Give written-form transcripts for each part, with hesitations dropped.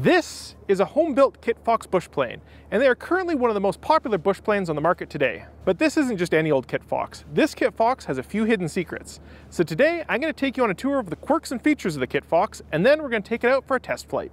This is a home-built Kitfox bush plane, and they are currently one of the most popular bush planes on the market today. But this isn't just any old Kitfox. This Kitfox has a few hidden secrets. So today, I'm going to take you on a tour of the quirks and features of the Kitfox, and then we're going to take it out for a test flight.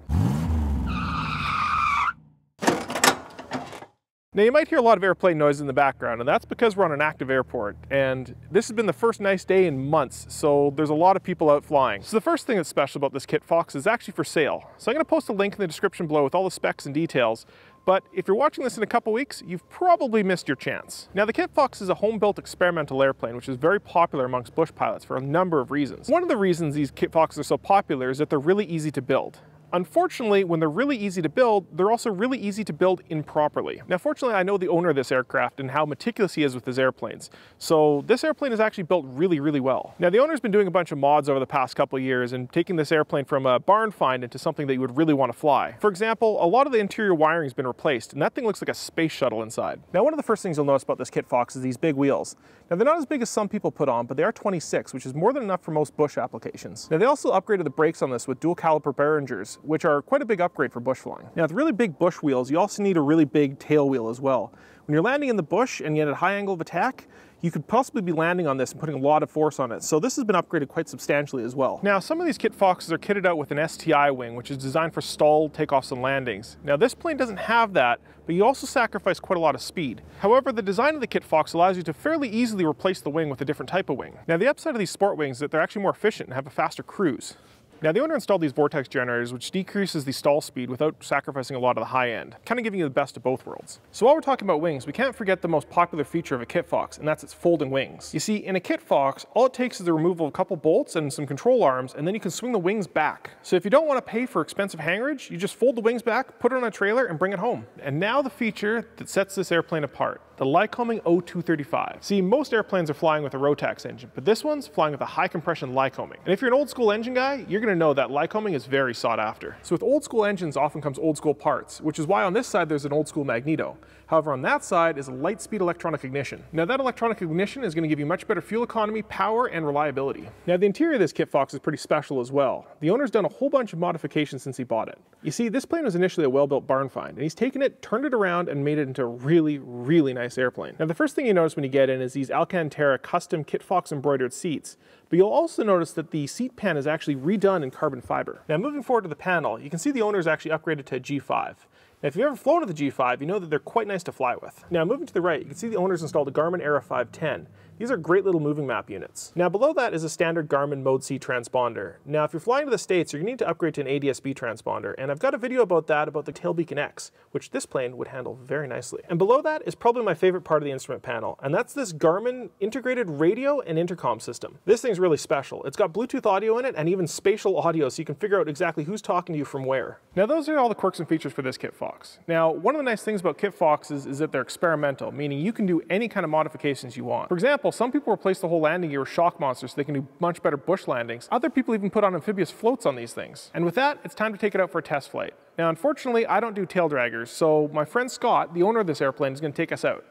Now you might hear a lot of airplane noise in the background, and that's because we're on an active airport, and this has been the first nice day in months, so there's a lot of people out flying. So the first thing that's special about this Kitfox is actually for sale. So I'm going to post a link in the description below with all the specs and details, but if you're watching this in a couple weeks, you've probably missed your chance. Now the Kitfox is a home-built experimental airplane, which is very popular amongst bush pilots for a number of reasons. One of the reasons these Kitfoxes are so popular is that they're really easy to build. Unfortunately, when they're really easy to build, they're also really easy to build improperly. Now, fortunately, I know the owner of this aircraft and how meticulous he is with his airplanes. So this airplane is actually built really, really well. Now, the owner's been doing a bunch of mods over the past couple of years and taking this airplane from a barn find into something that you would really want to fly. For example, a lot of the interior wiring has been replaced, and that thing looks like a space shuttle inside. Now, one of the first things you'll notice about this Kitfox is these big wheels. Now, they're not as big as some people put on, but they are 26, which is more than enough for most bush applications. Now, they also upgraded the brakes on this with dual caliper Behringers, which are quite a big upgrade for bush flying. Now, with really big bush wheels, you also need a really big tail wheel as well. When you're landing in the bush and yet at a high angle of attack, you could possibly be landing on this and putting a lot of force on it. So this has been upgraded quite substantially as well. Now, some of these Kitfoxes are kitted out with an STI wing, which is designed for stalled takeoffs and landings. Now, this plane doesn't have that, but you also sacrifice quite a lot of speed. However, the design of the Kitfox allows you to fairly easily replace the wing with a different type of wing. Now, the upside of these sport wings is that they're actually more efficient and have a faster cruise. Now, the owner installed these vortex generators, which decreases the stall speed without sacrificing a lot of the high end, kind of giving you the best of both worlds. So while we're talking about wings, we can't forget the most popular feature of a Kitfox, and that's its folding wings. You see, in a Kitfox, all it takes is the removal of a couple bolts and some control arms, and then you can swing the wings back. So if you don't want to pay for expensive hangarage, you just fold the wings back, put it on a trailer, and bring it home. And now the feature that sets this airplane apart. The Lycoming O235. See, most airplanes are flying with a Rotax engine, but this one's flying with a high compression Lycoming. And if you're an old school engine guy, you're gonna know that Lycoming is very sought after. So with old school engines often comes old school parts, which is why on this side there's an old school magneto. However, on that side is a light speed electronic ignition. Now that electronic ignition is gonna give you much better fuel economy, power, and reliability. Now the interior of this Kitfox is pretty special as well. The owner's done a whole bunch of modifications since he bought it. You see, this plane was initially a well-built barn find, and he's taken it, turned it around, and made it into a really, really nice airplane. Now the first thing you notice when you get in is these Alcantara custom Kitfox embroidered seats, but you'll also notice that the seat pan is actually redone in carbon fiber. Now moving forward to the panel, you can see the owner's actually upgraded to a G5. Now, if you've ever flown with a G5, you know that they're quite nice to fly with. Now, moving to the right, you can see the owner's installed a Garmin Era 510. These are great little moving map units. Now, below that is a standard Garmin Mode C transponder. Now, if you're flying to the States, you're going to need to upgrade to an ADS-B transponder, and I've got a video about that, about the Tailbeacon X, which this plane would handle very nicely. And below that is probably my favorite part of the instrument panel, and that's this Garmin integrated radio and intercom system. This thing's really special. It's got Bluetooth audio in it and even spatial audio, so you can figure out exactly who's talking to you from where. Now, those are all the quirks and features for this Kitfox. Now, one of the nice things about Kitfoxes is that they're experimental, meaning you can do any kind of modifications you want. For example, some people replace the whole landing gear with shock monsters so they can do much better bush landings. Other people even put on amphibious floats on these things. And with that, it's time to take it out for a test flight. Now, unfortunately, I don't do tail draggers, so my friend Scott, the owner of this airplane, is going to take us out.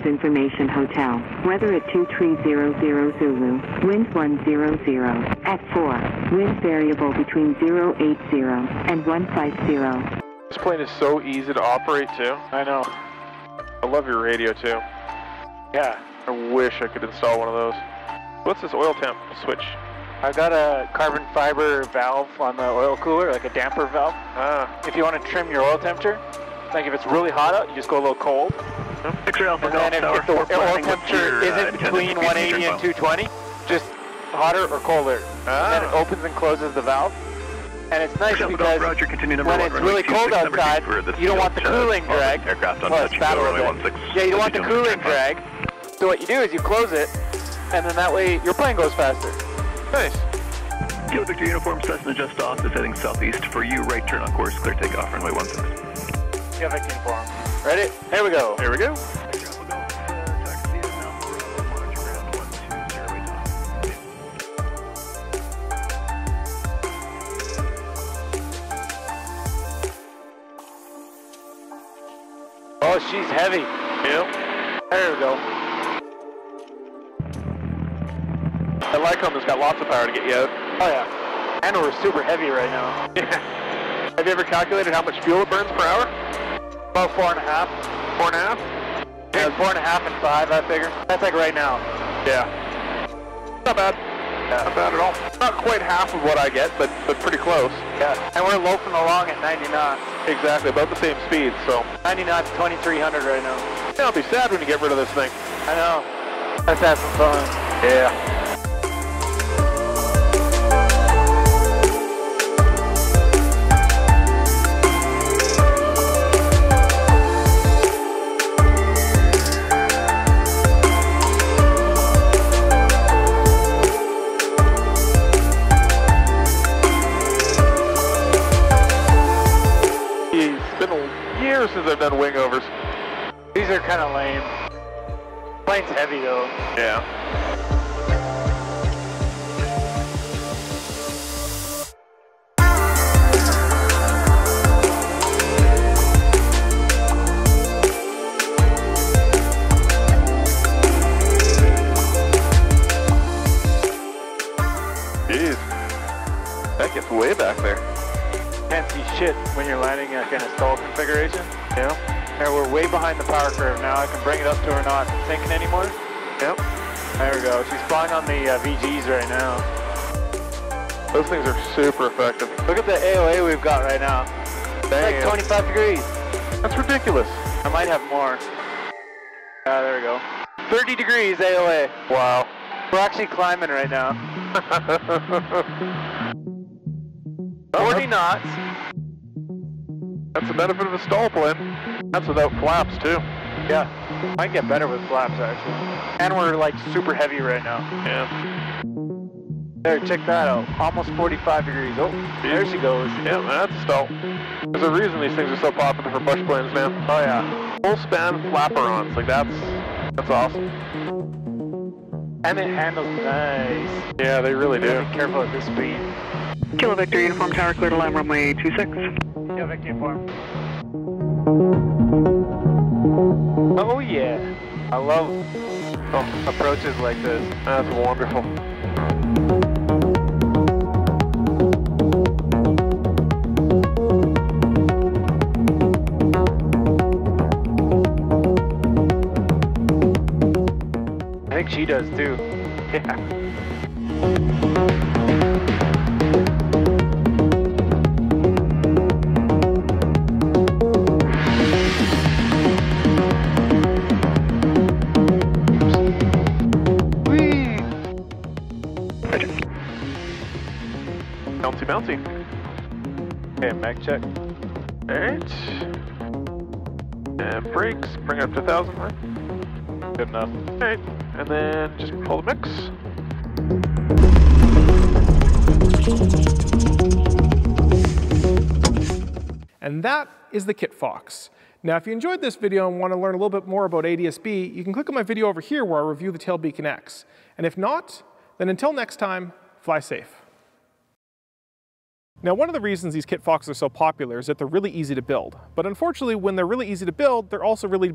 Information Hotel. Weather at 2300 Zulu. Wind 100. At 4. Wind variable between 080 and 150. This plane is so easy to operate too. I know. I love your radio too. Yeah. I wish I could install one of those. What's this oil temp switch? I've got a carbon fiber valve on the oil cooler, like a damper valve. If you want to trim your oil temperature, like if it's really hot out, you just go a little cold. And then if the oil temperature isn't between 180 and 220, just hotter or colder. And then it opens and closes the valve. And it's nice because when it's really cold outside, you don't want the cooling drag. Yeah, you don't want the cooling drag. So what you do is you close it, and then that way your plane goes faster. Nice. Kilo Victor Uniform, Cessna just off, descending southeast for you, right turn on course, clear takeoff, runway 16. Kilo Victor Uniform. Ready? Here we go. Here we go. Oh, she's heavy. Yep. There we go. I like how it's got lots of power to get you out. Oh yeah. And we're super heavy right now. Yeah. Have you ever calculated how much fuel it burns per hour? About 4.5. 4.5? Yeah, 4.5 and 5, I figure. That's like right now. Yeah. Not bad. Yeah. Not bad at all. Not quite half of what I get, but pretty close. Yeah. And we're loafing along at 90 knots. Exactly, about the same speed, so. 90 knots, 2300 right now. Yeah, I'll be sad when you get rid of this thing. I know. Let's have some fun. Yeah. Years since I've done wingovers. These are kind of lame. Plane's heavy though. Yeah. Jeez. That gets way back there. Can't see shit when you're landing like in a stall configuration. Yeah. And we're way behind the power curve now. I can bring it up to her not sinking anymore. Yep. There we go. She's flying on the VGs right now. Those things are super effective. Look at the AOA we've got right now. It's like 25 degrees. That's ridiculous. I might have more. There we go. 30 degrees AOA. Wow. We're actually climbing right now. 40 knots. That's the benefit of a stall plane. That's without flaps too. Yeah. Might get better with flaps actually. And we're like super heavy right now. Yeah. There, check that out. Almost 45 degrees. Oh, there she goes. Yeah, that's a stall. There's a reason these things are so popular for bush planes, man. Oh yeah. Full span flapper-ons. Like that's awesome. And it handles nice. Yeah, they really do. Be careful at this speed. Kilo Victor, Uniform Tower, clear to land runway 26. Kilo Victor, Uniform. Oh yeah. I love approaches like this. That's wonderful. I think she does too. Yeah. Bouncy, bouncy. Okay, mag check. Alright. And brakes, bring it up to 1,000, right? Good enough. Alright, and then just pull the mix. And that is the Kitfox. Now, if you enjoyed this video and want to learn a little bit more about ADS-B, you can click on my video over here where I review the Tail Beacon X. And if not, then until next time, fly safe. Now, one of the reasons these Kitfox are so popular is that they're really easy to build. But unfortunately, when they're really easy to build, they're also really